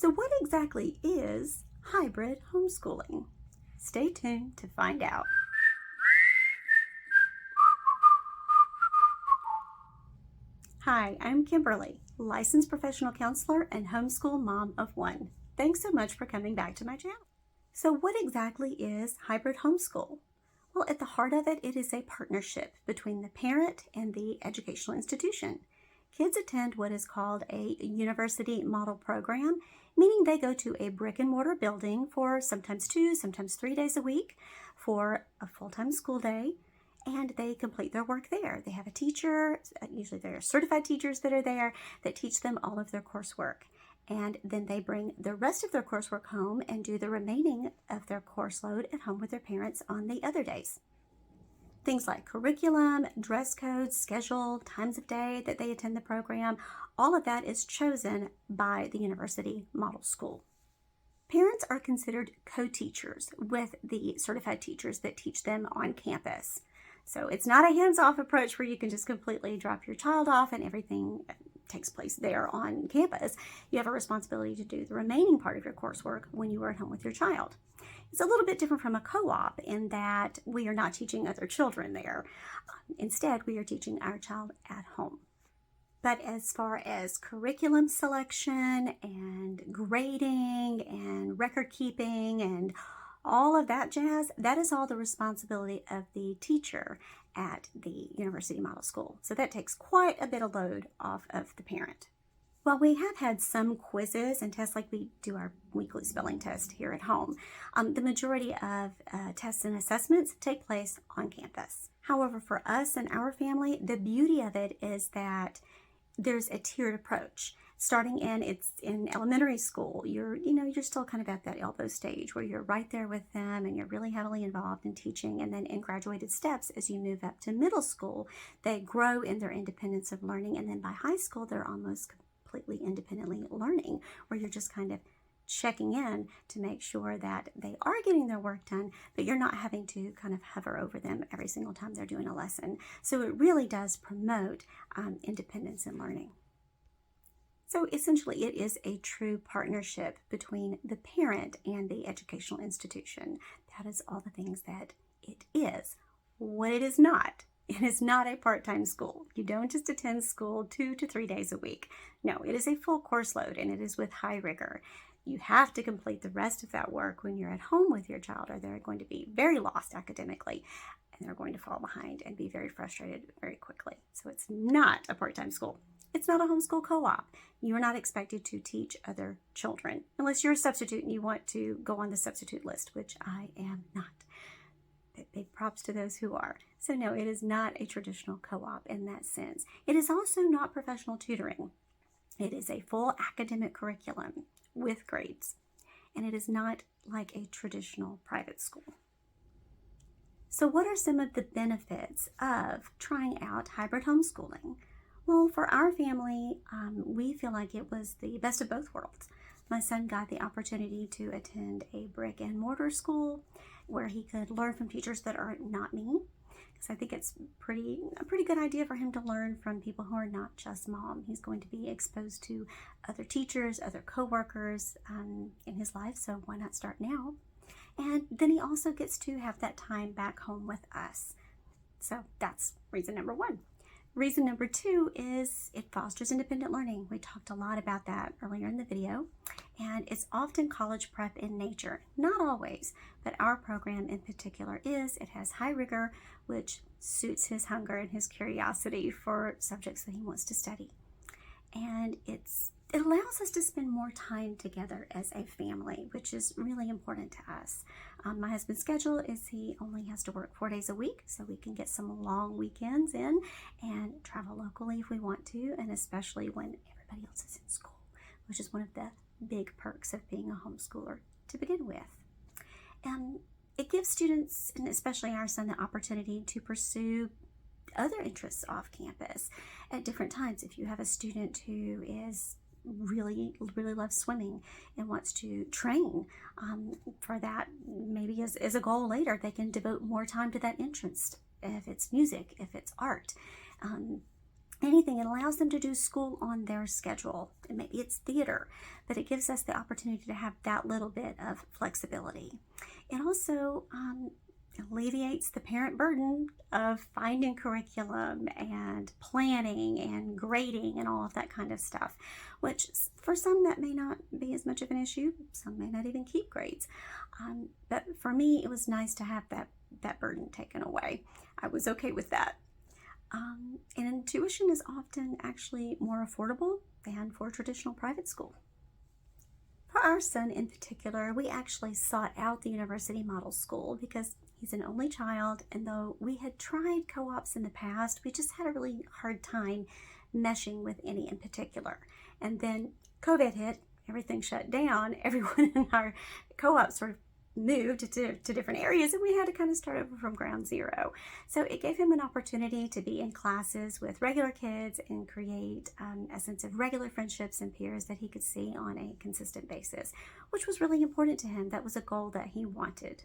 So what exactly is hybrid homeschooling? Stay tuned to find out. Hi, I'm Kimberly, licensed professional counselor and homeschool mom of one. Thanks so much for coming back to my channel. So what exactly is hybrid homeschool? Well, at the heart of it, it is a partnership between the parent and the educational institution. Kids attend what is called a university model program, meaning they go to a brick and mortar building for sometimes 2, sometimes 3 days a week for a full-time school day, and they complete their work there. They have a teacher, usually they're certified teachers that are there that teach them all of their coursework. And then they bring the rest of their coursework home and do the remaining of their course load at home with their parents on the other days. Things like curriculum, dress codes, schedule, times of day that they attend the program, all of that is chosen by the university model school. Parents are considered co-teachers with the certified teachers that teach them on campus. So it's not a hands-off approach where you can just completely drop your child off and everything takes place there on campus. You have a responsibility to do the remaining part of your coursework when you are at home with your child. It's a little bit different from a co-op in that we are not teaching other children there. Instead, we are teaching our child at home. But as far as curriculum selection and grading and record keeping and all of that jazz, that is all the responsibility of the teacher at the university model school. So that takes quite a bit of load off of the parent. Well, we have had some quizzes and tests like we do our weekly spelling test here at home. The majority of tests and assessments take place on campus. However, for us and our family, the beauty of it is that there's a tiered approach. Starting in elementary school, you're still kind of at that elbow stage where you're right there with them and you're really heavily involved in teaching. And then in graduated steps, as you move up to middle school, they grow in their independence of learning. And then by high school, they're almost completely independently learning, where you're just kind of checking in to make sure that they are getting their work done, but you're not having to kind of hover over them every single time they're doing a lesson. So it really does promote independence in learning. So essentially, it is a true partnership between the parent and the educational institution. That is all the things that it is. What it is not a part-time school. You don't just attend school 2 to 3 days a week. No, it is a full course load and it is with high rigor. You have to complete the rest of that work when you're at home with your child, or they're going to be very lost academically and they're going to fall behind and be very frustrated very quickly. So it's not a part-time school. It's not a homeschool co-op. You're not expected to teach other children unless you're a substitute and you want to go on the substitute list, which I am not. But big props to those who are. So no, it is not a traditional co-op in that sense. It is also not professional tutoring. It is a full academic curriculum with grades, and it is not like a traditional private school. So what are some of the benefits of trying out hybrid homeschooling? Well, for our family, we feel like it was the best of both worlds. My son got the opportunity to attend a brick and mortar school where he could learn from teachers that are not me, because I think it's a pretty good idea for him to learn from people who are not just mom. He's going to be exposed to other teachers, other coworkers in his life, so why not start now? And then he also gets to have that time back home with us. So that's reason number one. Reason number two is it fosters independent learning. We talked a lot about that earlier in the video, and it's often college prep in nature. Not always, but our program in particular is. It has high rigor, which suits his hunger and his curiosity for subjects that he wants to study. And it allows us to spend more time together as a family, which is really important to us. My husband's schedule is he only has to work 4 days a week, so we can get some long weekends in and travel locally if we want to, and especially when everybody else is in school, which is one of the big perks of being a homeschooler to begin with. It gives students, and especially our son, the opportunity to pursue other interests off campus at different times. If you have a student who is really loves swimming and wants to train for that, maybe as a goal later, they can devote more time to that interest. If it's music, if it's art, anything, it allows them to do school on their schedule. maybe it's theater, but it gives us the opportunity to have that little bit of flexibility. It also alleviates the parent burden of finding curriculum and planning and grading and all of that kind of stuff, which for some that may not be as much of an issue. Some may not even keep grades. But for me, it was nice to have that burden taken away. I was okay with that. And tuition is often actually more affordable than for traditional private school. For our son in particular, we actually sought out the university model school because he's an only child, and though we had tried co-ops in the past, we just had a really hard time meshing with any in particular. And then COVID hit, everything shut down, everyone in our co-op sort of moved to different areas, and we had to kind of start over from ground zero. So it gave him an opportunity to be in classes with regular kids and create a sense of regular friendships and peers that he could see on a consistent basis, which was really important to him. That was a goal that he wanted.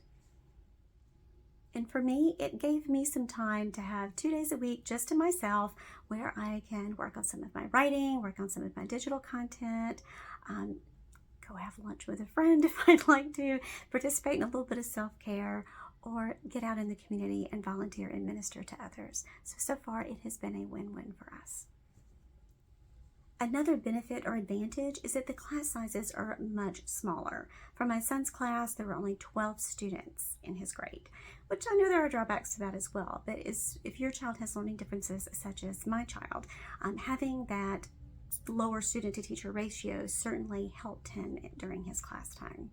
And for me, it gave me some time to have 2 days a week just to myself where I can work on some of my writing, work on some of my digital content, go have lunch with a friend if I'd like to, participate in a little bit of self-care, or get out in the community and volunteer and minister to others. So far it has been a win-win for us. Another benefit or advantage is that the class sizes are much smaller. For my son's class, there were only 12 students in his grade, which I know there are drawbacks to that as well, but if your child has learning differences such as my child, having that lower student to teacher ratio certainly helped him during his class time.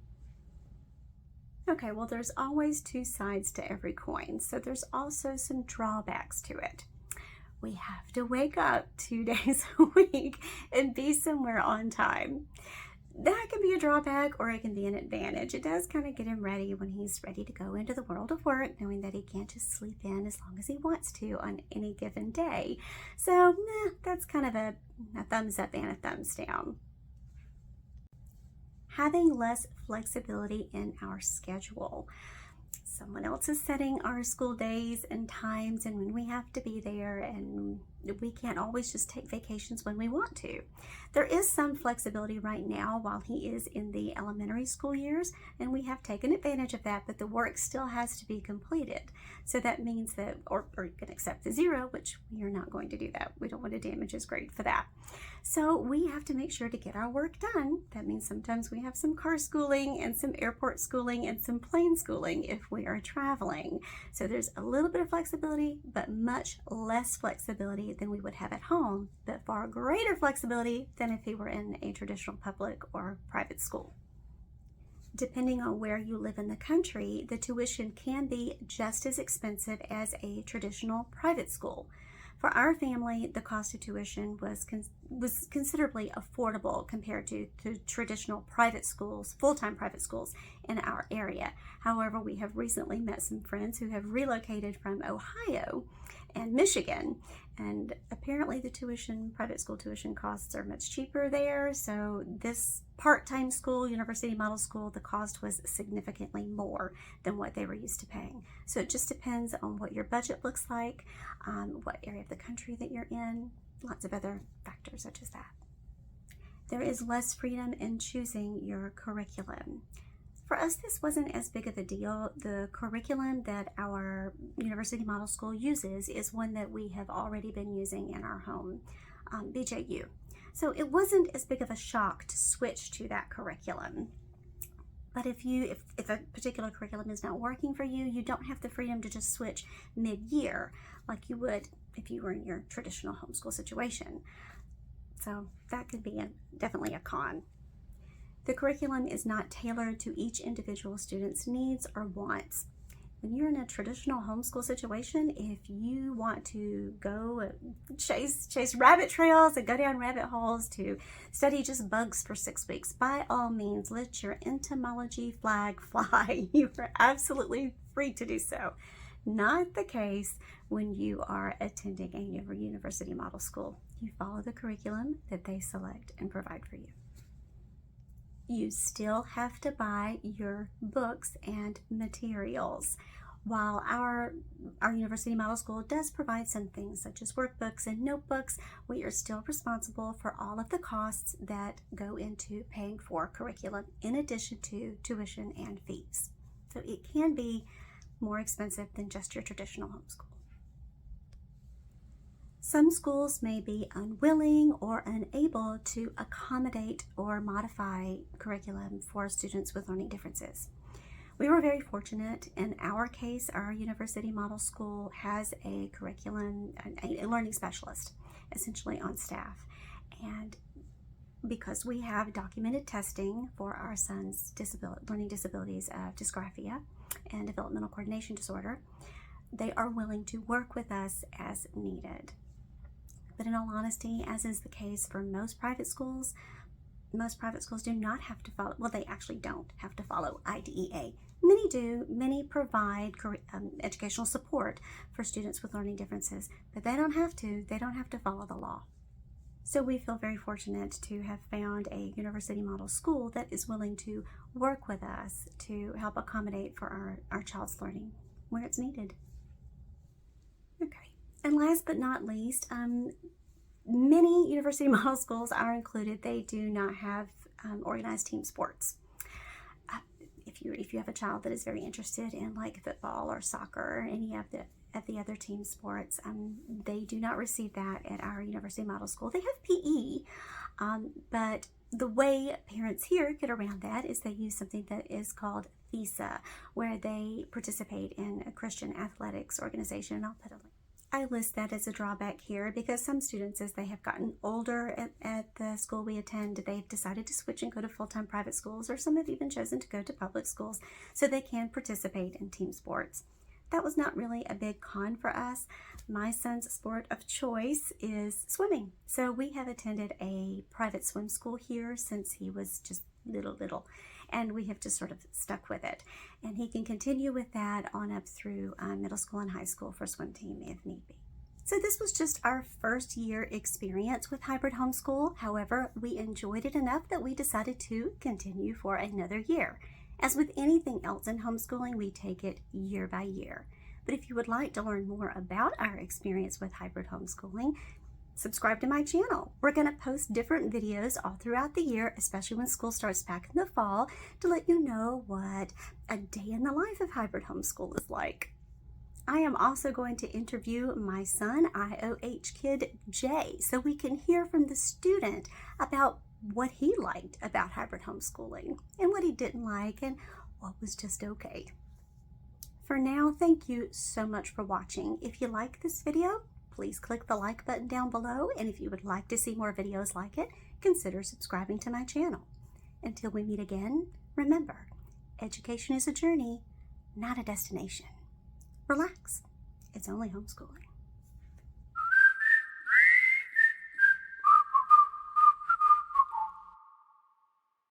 Okay, well, there's always two sides to every coin, so there's also some drawbacks to it. We have to wake up 2 days a week and be somewhere on time. That can be a drawback or it can be an advantage. It does kind of get him ready when he's ready to go into the world of work, knowing that he can't just sleep in as long as he wants to on any given day. So that's kind of a thumbs up and a thumbs down. Having less flexibility in our schedule. Someone else is setting our school days and times and when we have to be there, and we can't always just take vacations when we want to. There is some flexibility right now while he is in the elementary school years, and we have taken advantage of that, but the work still has to be completed. So that means that, or you can accept the 0, which we are not going to do that. We don't want to damage his grade for that. So we have to make sure to get our work done. That means sometimes we have some car schooling and some airport schooling and some plane schooling if we are traveling. So there's a little bit of flexibility, but much less flexibility than we would have at home, but far greater flexibility than if he were in a traditional public or private school. Depending on where you live in the country, the tuition can be just as expensive as a traditional private school. For our family, the cost of tuition was considerably affordable compared to traditional private schools, full-time private schools in our area. However, we have recently met some friends who have relocated from Ohio and Michigan, and apparently the private school tuition costs are much cheaper there. So this part-time school, university model school, the cost was significantly more than what they were used to paying. So it just depends on what your budget looks like, what area of the country that you're in, lots of other factors such as that. There is less freedom in choosing your curriculum. For us, this wasn't as big of a deal. The curriculum that our university model school uses is one that we have already been using in our home, BJU. So it wasn't as big of a shock to switch to that curriculum. But if a particular curriculum is not working for you, you don't have the freedom to just switch mid-year like you would if you were in your traditional homeschool situation. So that could be definitely a con. The curriculum is not tailored to each individual student's needs or wants. When you're in a traditional homeschool situation, if you want to go chase rabbit trails and go down rabbit holes to study just bugs for 6 weeks, by all means, let your entomology flag fly. You are absolutely free to do so. Not the case when you are attending a university model school. You follow the curriculum that they select and provide for you. You still have to buy your books and materials. While our university model school does provide some things such as workbooks and notebooks, we are still responsible for all of the costs that go into paying for curriculum in addition to tuition and fees. So it can be more expensive than just your traditional homeschool. Some schools may be unwilling or unable to accommodate or modify curriculum for students with learning differences. We were very fortunate. In our case, our university model school has a curriculum, a learning specialist, essentially on staff. And because we have documented testing for our son's learning disabilities of dysgraphia and developmental coordination disorder, they are willing to work with us as needed. But in all honesty, as is the case for most private schools do not have to follow, well, they actually don't have to follow IDEA. Many do. Many provide educational support for students with learning differences, but they don't have to. They don't have to follow the law. So we feel very fortunate to have found a university model school that is willing to work with us to help accommodate for our child's learning where it's needed. Okay. And last but not least, many university model schools are included. They do not have organized team sports. If you have a child that is very interested in like football or soccer or any of the other team sports, they do not receive that at our university model school. They have PE, but the way parents here get around that is they use something that is called FISA, where they participate in a Christian athletics organization, and I'll put a link. I list that as a drawback here because some students, as they have gotten older at the school we attend, they've decided to switch and go to full-time private schools, or some have even chosen to go to public schools so they can participate in team sports. That was not really a big con for us. My son's sport of choice is swimming, so we have attended a private swim school here since he was just little, and we have just sort of stuck with it. And he can continue with that on up through middle school and high school for swim team if need be. So this was just our first year experience with hybrid homeschool. However, we enjoyed it enough that we decided to continue for another year. As with anything else in homeschooling, we take it year by year. But if you would like to learn more about our experience with hybrid homeschooling, subscribe to my channel. We're going to post different videos all throughout the year, especially when school starts back in the fall, to let you know what a day in the life of hybrid homeschool is like. I am also going to interview my son, IOH kid Jay, so we can hear from the student about what he liked about hybrid homeschooling and what he didn't like and what was just okay. For now, thank you so much for watching. If you like this video, please click the like button down below, and if you would like to see more videos like it, consider subscribing to my channel. Until we meet again, remember, education is a journey, not a destination. Relax, it's only homeschooling.